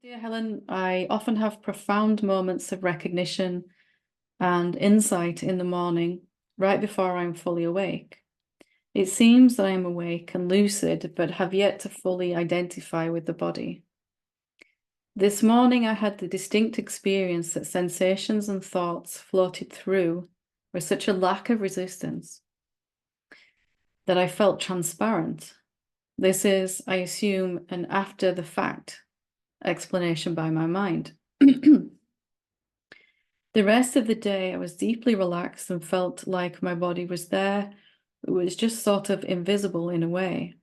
Dear Helen, I often have profound moments of recognition and insight in the morning, right before I'm fully awake. It seems that I am awake and lucid, but have yet to fully identify with the body. This morning, I had the distinct experience that sensations and thoughts floated through with such a lack of resistance that I felt transparent. This is, I assume, an after the fact explanation by my mind. The rest of the day, I was deeply relaxed and felt like my body was there. It was just sort of invisible in a way,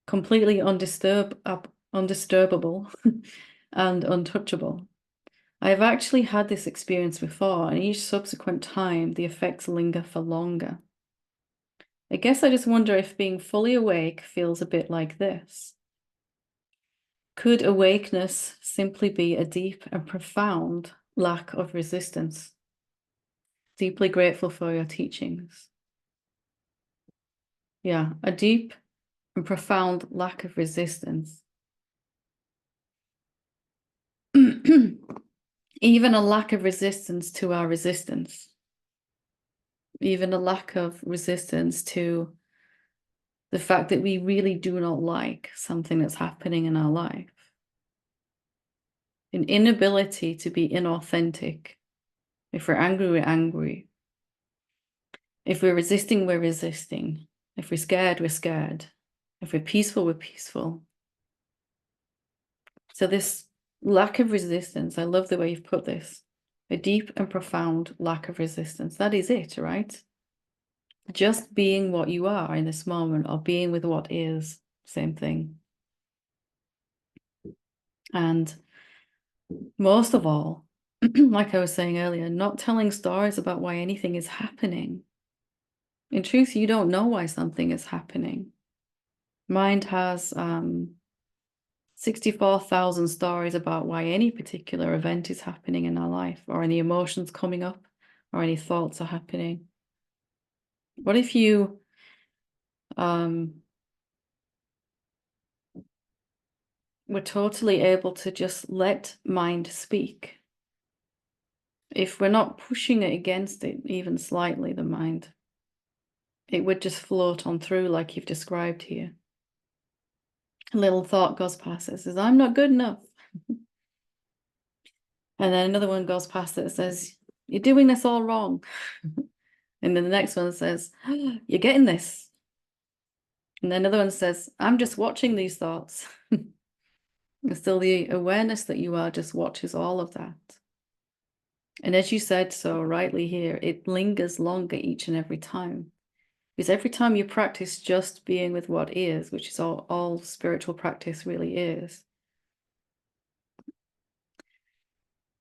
completely undisturbable and untouchable. I have actually had this experience before, and each subsequent time, the effects linger for longer. I guess I just wonder if being fully awake feels a bit like this. Could awakeness simply be a deep and profound lack of resistance? Deeply grateful for your teachings. Yeah, a deep and profound lack of resistance. Even a lack of resistance to our resistance. Even a lack of resistance to the fact that we really do not like something that's happening in our life. An inability to be inauthentic. If we're angry, we're angry. If we're resisting, we're resisting. If we're scared, we're scared. If we're peaceful, we're peaceful. So this lack of resistance, I love the way you've put this. A deep and profound lack of resistance. That is it, right? Just being what you are in this moment, or being with what is, same thing. And most of all, like I was saying earlier, not telling stories about why anything is happening. In truth, you don't know why something is happening. Mind has 64,000 stories about why any particular event is happening in our life, or any emotions coming up, or any thoughts are happening. What if you were totally able to just let mind speak? If we're not pushing it against it even slightly, the mind, it would just float on through like you've described here. A little thought goes past it, says, I'm not good enough. And then another one goes past it, says, you're doing this all wrong. And then the next one says, you're getting this. And then another one says, I'm just watching these thoughts. And still the awareness that you are just watches all of that. And as you said so rightly here, it lingers longer each and every time. Because every time you practice just being with what is, which is all spiritual practice really is,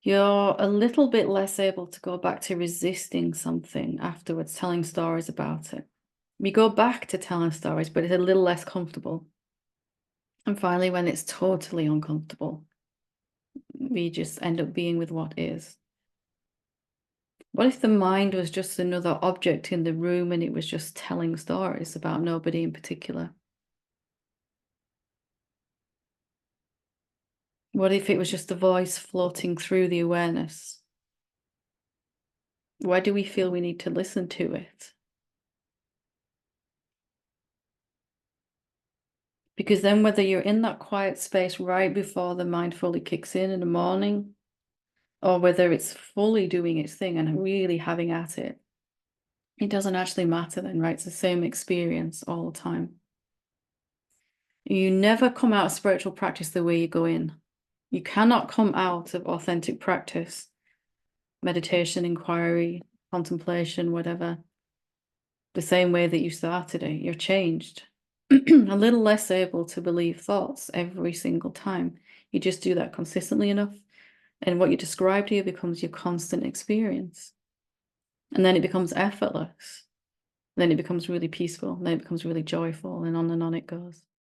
you're a little bit less able to go back to resisting something afterwards, telling stories about it. We go back to telling stories, but it's a little less comfortable. And finally, when it's totally uncomfortable, we just end up being with what is. What if the mind was just another object in the room and it was just telling stories about nobody in particular? What if it was just a voice floating through the awareness? Why do we feel we need to listen to it? Because then whether you're in that quiet space right before the mind fully kicks in the morning, or whether it's fully doing its thing and really having at it, it doesn't actually matter then, right? It's the same experience all the time. You never come out of spiritual practice the way you go in. You cannot come out of authentic practice, meditation, inquiry, contemplation, whatever, the same way that you started it. You're changed. A little less able to believe thoughts every single time. You just do that consistently enough, and what you described here becomes your constant experience. And then it becomes effortless. Then it becomes really peaceful. Then it becomes really joyful, and on it goes.